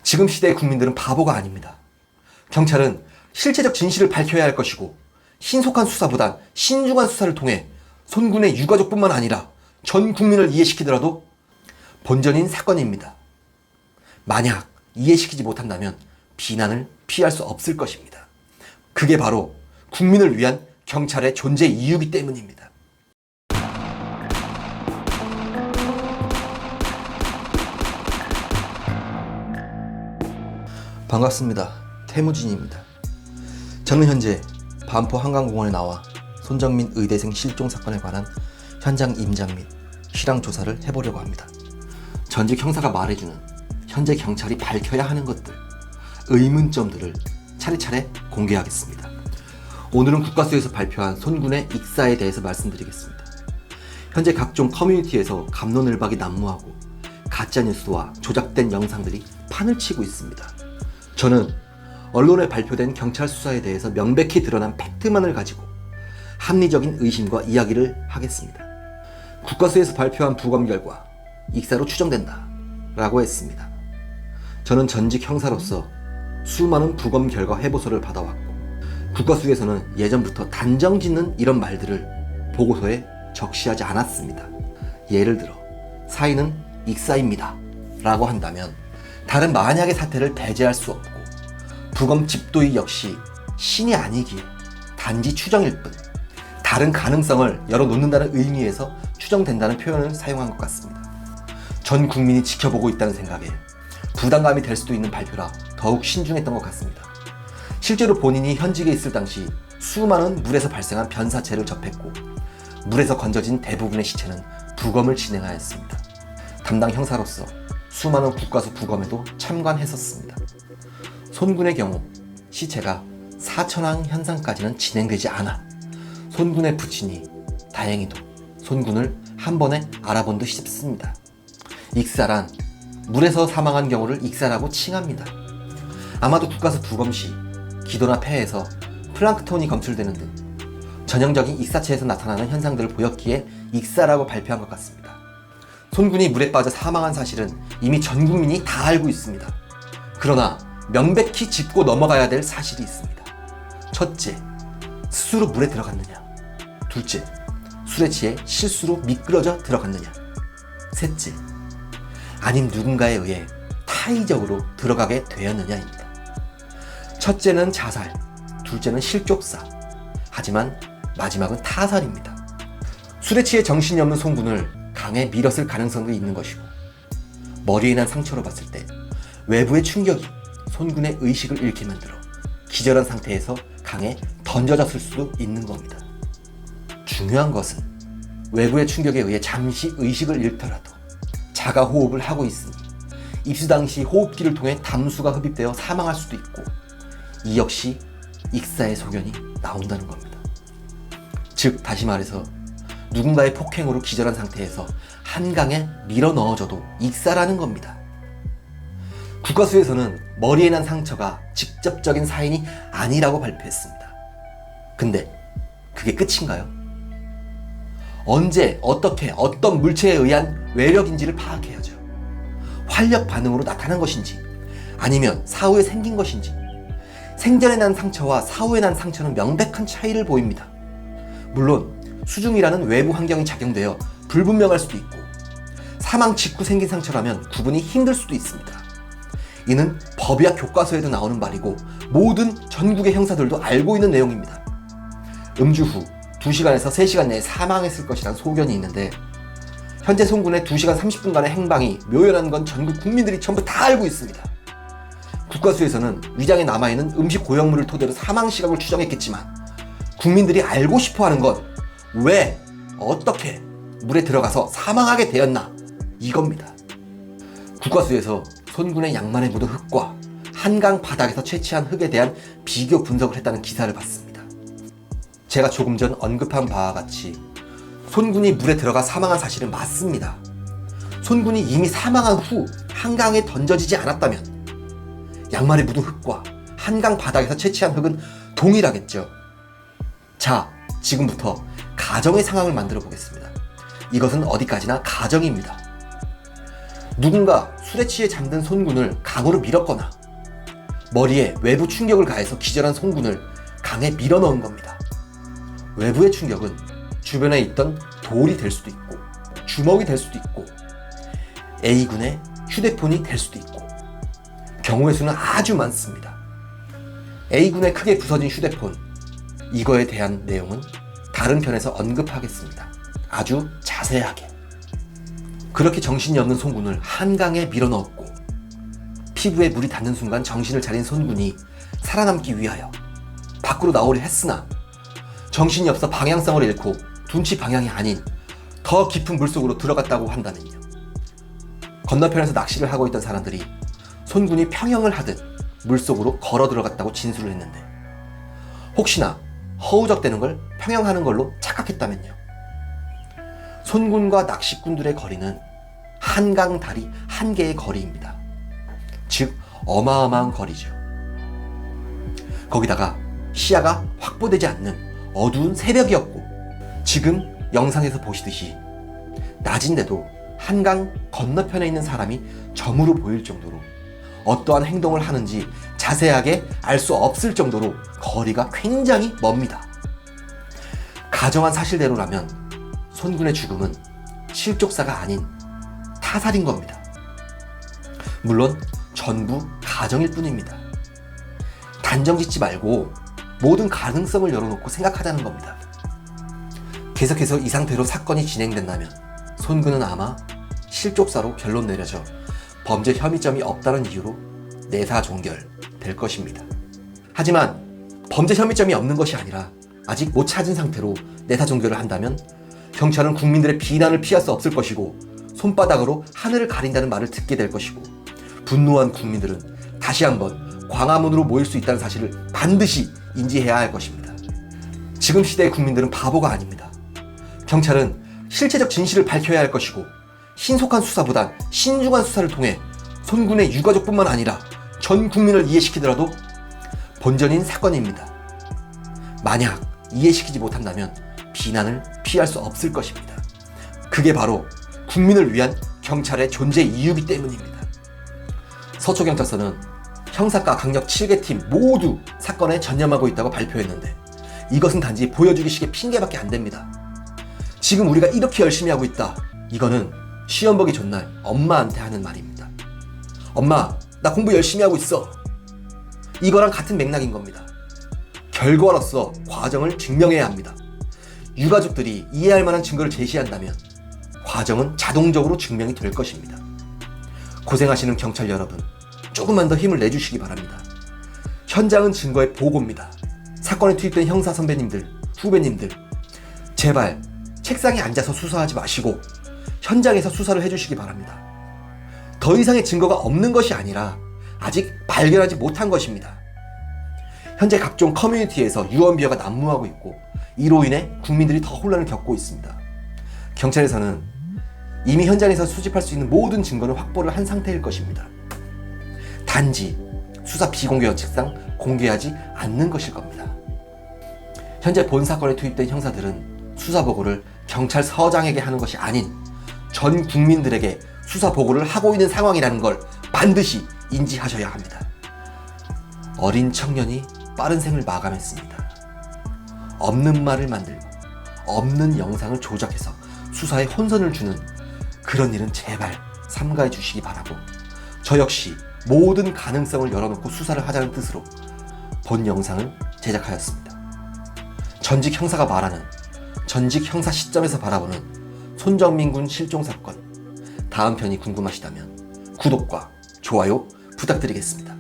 지금 시대의 국민들은 바보가 아닙니다. 경찰은 실체적 진실을 밝혀야 할 것이고 신속한 수사보단 신중한 수사를 통해 손군의 유가족뿐만 아니라 전 국민을 이해시키더라도 본전인 사건입니다. 만약 이해시키지 못한다면 비난을 피할 수 없을 것입니다. 그게 바로 국민을 위한 경찰의 존재 이유이기 때문입니다. 반갑습니다. 태무진입니다. 저는 현재 반포 한강공원에 나와 손정민 의대생 실종 사건에 관한 현장 임장 및 실황 조사를 해보려고 합니다. 전직 형사가 말해주는 현재 경찰이 밝혀야 하는 것들, 의문점들을 차례차례 공개하겠습니다. 오늘은 국가수에서 발표한 손군의 익사에 대해서 말씀드리겠습니다. 현재 각종 커뮤니티에서 갑론을박이 난무하고 가짜뉴스와 조작된 영상들이 판을 치고 있습니다. 저는 언론에 발표된 경찰 수사에 대해서 명백히 드러난 팩트만을 가지고 합리적인 의심과 이야기를 하겠습니다. 국가수에서 발표한 부검 결과 익사로 추정된다 라고 했습니다. 저는 전직 형사로서 수많은 부검 결과 해보서를 받아왔고 국가수에서는 예전부터 단정짓는 이런 말들을 보고서에 적시하지 않았습니다. 예를 들어 사인은 익사입니다 라고 한다면 다른 만약의 사태를 배제할 수 없고 부검 집도의 역시 신이 아니기에 단지 추정일 뿐 다른 가능성을 열어놓는다는 의미에서 추정된다는 표현을 사용한 것 같습니다. 전 국민이 지켜보고 있다는 생각에 부담감이 될 수도 있는 발표라 더욱 신중했던 것 같습니다. 실제로 본인이 현직에 있을 당시 수많은 물에서 발생한 변사체를 접했고 물에서 건져진 대부분의 시체는 부검을 진행하였습니다. 담당 형사로서 수많은 국가수 부검에도 참관했었습니다. 손군의 경우 시체가 사천왕 현상까지는 진행되지 않아 손군의 부친이 다행히도 손군을 한 번에 알아본 듯 싶습니다. 익사란 물에서 사망한 경우를 익사라고 칭합니다. 아마도 국가수 부검 시 기도나 폐에서 플랑크톤이 검출되는 등 전형적인 익사체에서 나타나는 현상들을 보였기에 익사라고 발표한 것 같습니다. 손군이 물에 빠져 사망한 사실은 이미 전 국민이 다 알고 있습니다. 그러나 명백히 짚고 넘어가야 될 사실이 있습니다. 첫째, 스스로 물에 들어갔느냐. 둘째, 술에 취해 실수로 미끄러져 들어갔느냐. 셋째, 아님 누군가에 의해 타의적으로 들어가게 되었느냐입니다. 첫째는 자살, 둘째는 실족사, 하지만 마지막은 타살입니다. 술에 취해 정신이 없는 손군을 강에 밀었을 가능성도 있는 것이고 머리에 난 상처로 봤을 때 외부의 충격이 손군의 의식을 잃게 만들어 기절한 상태에서 강에 던져졌을 수도 있는 겁니다. 중요한 것은 외부의 충격에 의해 잠시 의식을 잃더라도 자가 호흡을 하고 있으니 입수 당시 호흡기를 통해 담수가 흡입되어 사망할 수도 있고 이 역시 익사의 소견이 나온다는 겁니다. 즉 다시 말해서 누군가의 폭행으로 기절한 상태에서 한강에 밀어 넣어줘도 익사라는 겁니다. 국가수에서는 머리에 난 상처가 직접적인 사인이 아니라고 발표했습니다. 근데 그게 끝인가요? 언제, 어떻게, 어떤 물체에 의한 외력인지를 파악해야죠. 활력 반응으로 나타난 것인지 아니면 사후에 생긴 것인지 생전에 난 상처와 사후에 난 상처는 명백한 차이를 보입니다. 물론 수중이라는 외부 환경이 작용되어 불분명할 수도 있고 사망 직후 생긴 상처라면 구분이 힘들 수도 있습니다. 이는 법의학 교과서에도 나오는 말이고 모든 전국의 형사들도 알고 있는 내용입니다. 음주 후 2시간에서 3시간 내에 사망했을 것이란 소견이 있는데 현재 손군의 2시간 30분간의 행방이 묘연한 건 전국 국민들이 전부 다 알고 있습니다. 국가수에서는 위장에 남아있는 음식 고형물을 토대로 사망 시각을 추정했겠지만 국민들이 알고 싶어하는 건 왜, 어떻게 물에 들어가서 사망하게 되었나 이겁니다. 국가수에서 손군의 양말에 묻은 흙과 한강 바닥에서 채취한 흙에 대한 비교 분석을 했다는 기사를 봤습니다. 제가 조금 전 언급한 바와 같이 손군이 물에 들어가 사망한 사실은 맞습니다. 손군이 이미 사망한 후 한강에 던져지지 않았다면 양말에 묻은 흙과 한강 바닥에서 채취한 흙은 동일하겠죠. 자, 지금부터 가정의 상황을 만들어 보겠습니다. 이것은 어디까지나 가정입니다. 누군가 술에 취해 잠든 손군을 강으로 밀었거나 머리에 외부 충격을 가해서 기절한 손군을 강에 밀어 넣은 겁니다. 외부의 충격은 주변에 있던 돌이 될 수도 있고 주먹이 될 수도 있고 A군의 휴대폰이 될 수도 있고 경우의 수는 아주 많습니다. A군의 크게 부서진 휴대폰, 이거에 대한 내용은 다른 편에서 언급하겠습니다. 아주 자세하게. 그렇게 정신이 없는 손군을 한강에 밀어넣었고 피부에 물이 닿는 순간 정신을 차린 손군이 살아남기 위하여 밖으로 나오려 했으나 정신이 없어 방향성을 잃고 둔치 방향이 아닌 더 깊은 물속으로 들어갔다고 한다면요. 건너편에서 낚시를 하고 있던 사람들이 손군이 평영을 하듯 물속으로 걸어 들어갔다고 진술을 했는데 혹시나 허우적대는 걸 평영하는 걸로 착각했다면요. 손군과 낚시꾼들의 거리는 한강 다리 한 개의 거리입니다. 즉 어마어마한 거리죠. 거기다가 시야가 확보되지 않는 어두운 새벽이었고 지금 영상에서 보시듯이 낮인데도 한강 건너편에 있는 사람이 점으로 보일 정도로 어떠한 행동을 하는지 자세하게 알 수 없을 정도로 거리가 굉장히 멉니다. 가정한 사실대로라면 손군의 죽음은 실족사가 아닌 타살인 겁니다. 물론 전부 가정일 뿐입니다. 단정 짓지 말고 모든 가능성을 열어놓고 생각하자는 겁니다. 계속해서 이 상태로 사건이 진행된다면 손군은 아마 실족사로 결론 내려져 범죄 혐의점이 없다는 이유로 내사 종결될 것입니다. 하지만 범죄 혐의점이 없는 것이 아니라 아직 못 찾은 상태로 내사 종결을 한다면 경찰은 국민들의 비난을 피할 수 없을 것이고 손바닥으로 하늘을 가린다는 말을 듣게 될 것이고 분노한 국민들은 다시 한번 광화문으로 모일 수 있다는 사실을 반드시 인지해야 할 것입니다. 지금 시대의 국민들은 바보가 아닙니다. 경찰은 실체적 진실을 밝혀야 할 것이고 신속한 수사보단 신중한 수사를 통해 손군의 유가족뿐만 아니라 전 국민을 이해시키더라도 본전인 사건입니다. 만약 이해시키지 못한다면 비난을 피할 수 없을 것입니다. 그게 바로 국민을 위한 경찰의 존재 이유이기 때문입니다. 서초경찰서는 형사과 강력 7개 팀 모두 사건에 전념하고 있다고 발표했는데 이것은 단지 보여주기식의 핑계밖에 안 됩니다. 지금 우리가 이렇게 열심히 하고 있다. 이거는 시험 보기 전날 엄마한테 하는 말입니다. 엄마, 나 공부 열심히 하고 있어. 이거랑 같은 맥락인 겁니다. 결과로서 과정을 증명해야 합니다. 유가족들이 이해할 만한 증거를 제시한다면 과정은 자동적으로 증명이 될 것입니다. 고생하시는 경찰 여러분, 조금만 더 힘을 내주시기 바랍니다. 현장은 증거의 보고입니다. 사건에 투입된 형사 선배님들, 후배님들, 제발 책상에 앉아서 수사하지 마시고 현장에서 수사를 해주시기 바랍니다. 더 이상의 증거가 없는 것이 아니라 아직 발견하지 못한 것입니다. 현재 각종 커뮤니티에서 유언비어가 난무하고 있고 이로 인해 국민들이 더 혼란을 겪고 있습니다. 경찰에서는 이미 현장에서 수집할 수 있는 모든 증거를 확보를 한 상태일 것입니다. 단지 수사 비공개 원칙상 공개하지 않는 것일 겁니다. 현재 본 사건에 투입된 형사들은 수사 보고를 경찰서장에게 하는 것이 아닌 전 국민들에게 수사 보고를 하고 있는 상황이라는 걸 반드시 인지하셔야 합니다. 어린 청년이 빠른 생을 마감했습니다. 없는 말을 만들고 없는 영상을 조작해서 수사에 혼선을 주는 그런 일은 제발 삼가해 주시기 바라고 저 역시 모든 가능성을 열어놓고 수사를 하자는 뜻으로 본 영상을 제작하였습니다. 전직 형사가 말하는 전직 형사 시점에서 바라보는 손정민 군 실종 사건, 다음 편이 궁금하시다면 구독과 좋아요 부탁드리겠습니다.